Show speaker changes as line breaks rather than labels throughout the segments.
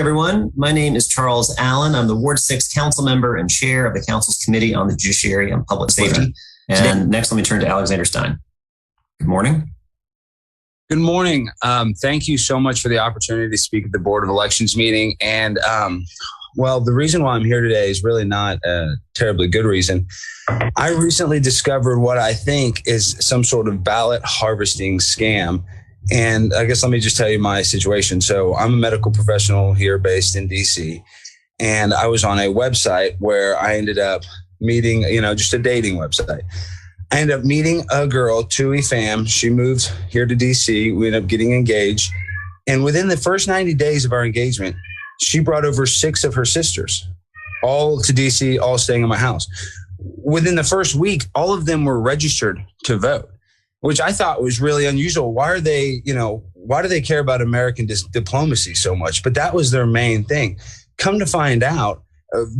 Everyone, my name is Charles Allen. I'm the Ward 6 council member and chair of the council's Committee on the Judiciary and Public Safety. And next, let me turn to Alexander Stein. Good morning.
Good morning. Thank you so much for the opportunity to speak at the Board of Elections meeting. And well, the reason why I'm here today is really not a terribly good reason. I recently discovered what I think is some sort of ballot harvesting scam. And I guess let me just tell you my situation. So I'm a medical professional here based in DC. And I was on a website where I ended up meeting, just a dating website. I ended up meeting a girl, Tui Pham. She moved here to DC. We ended up getting engaged. And within the first 90 days of our engagement, she brought over 6 of her sisters, all to DC, all staying in my house. Within the first week, all of them were registered to vote, which I thought was really unusual. Why do they care about American diplomacy so much? But that was their main thing. Come to find out,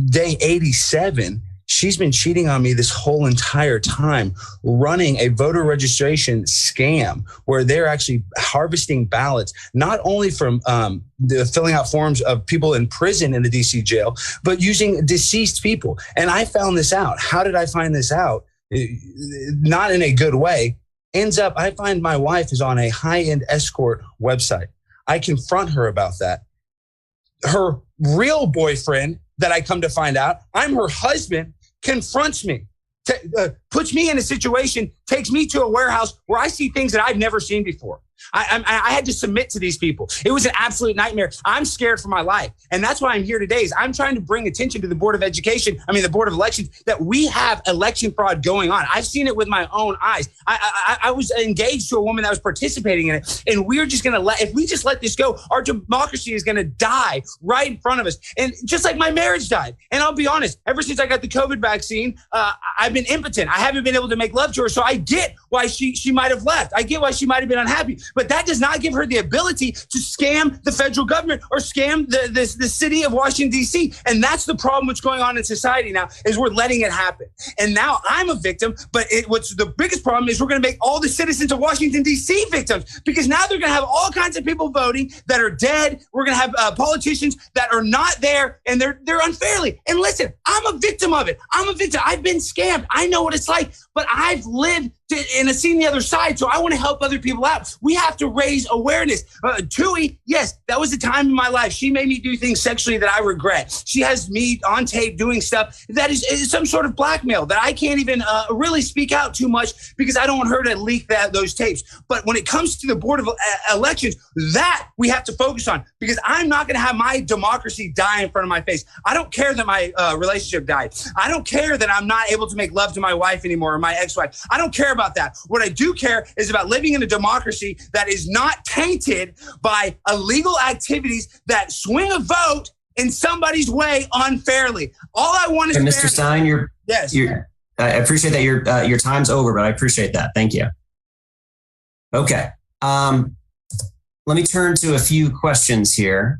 day 87, she's been cheating on me this whole entire time, running a voter registration scam where they're actually harvesting ballots, not only from filling out forms of people in prison in the DC jail, but using deceased people. And I found this out. How did I find this out? Not in a good way. Ends up, I find my wife is on a high-end escort website. I confront her about that. Her real boyfriend, that I come to find out, I'm her husband, confronts me, puts me in a situation, takes me to a warehouse where I see things that I've never seen before. I had to submit to these people. It was an absolute nightmare. I'm scared for my life. And that's why I'm here today is I'm trying to bring attention to the Board of the Board of Elections, that we have election fraud going on. I've seen it with my own eyes. I was engaged to a woman that was participating in it. And we're just going to if we just let this go, our democracy is going to die right in front of us. And just like my marriage died. And I'll be honest, ever since I got the COVID vaccine, I've been impotent. I haven't been able to make love to her. So I get why she might have left. I get why she might have been unhappy. But that does not give her the ability to scam the federal government or scam the city of Washington, D.C. And that's the problem what's going on in society now is we're letting it happen. And now I'm a victim. But what's the biggest problem is we're going to make all the citizens of Washington, D.C. victims, because now they're going to have all kinds of people voting that are dead. We're going to have politicians that are not there and they're unfairly. And listen, I'm a victim of it. I'm a victim. I've been scammed. I know what it's like, but I've lived and I've seen the other side. So I want to help other people out. We have to raise awareness. Tui, yes, that was a time in my life. She made me do things sexually that I regret. She has me on tape doing stuff that is some sort of blackmail that I can't even really speak out too much because I don't want her to leak those tapes. But when it comes to the Board of Elections, that we have to focus on, because I'm not going to have my democracy die in front of my face. I don't care that my relationship died. I don't care that I'm not able to make love to my wife anymore or my ex-wife. I don't care about that. What I do care is about living in a democracy that is not tainted by illegal activities that swing a vote in somebody's way unfairly. All I want is
Mr. Stein,
yes.
I appreciate that your time's over, but I appreciate that. Thank you. Okay. Let me turn to a few questions here.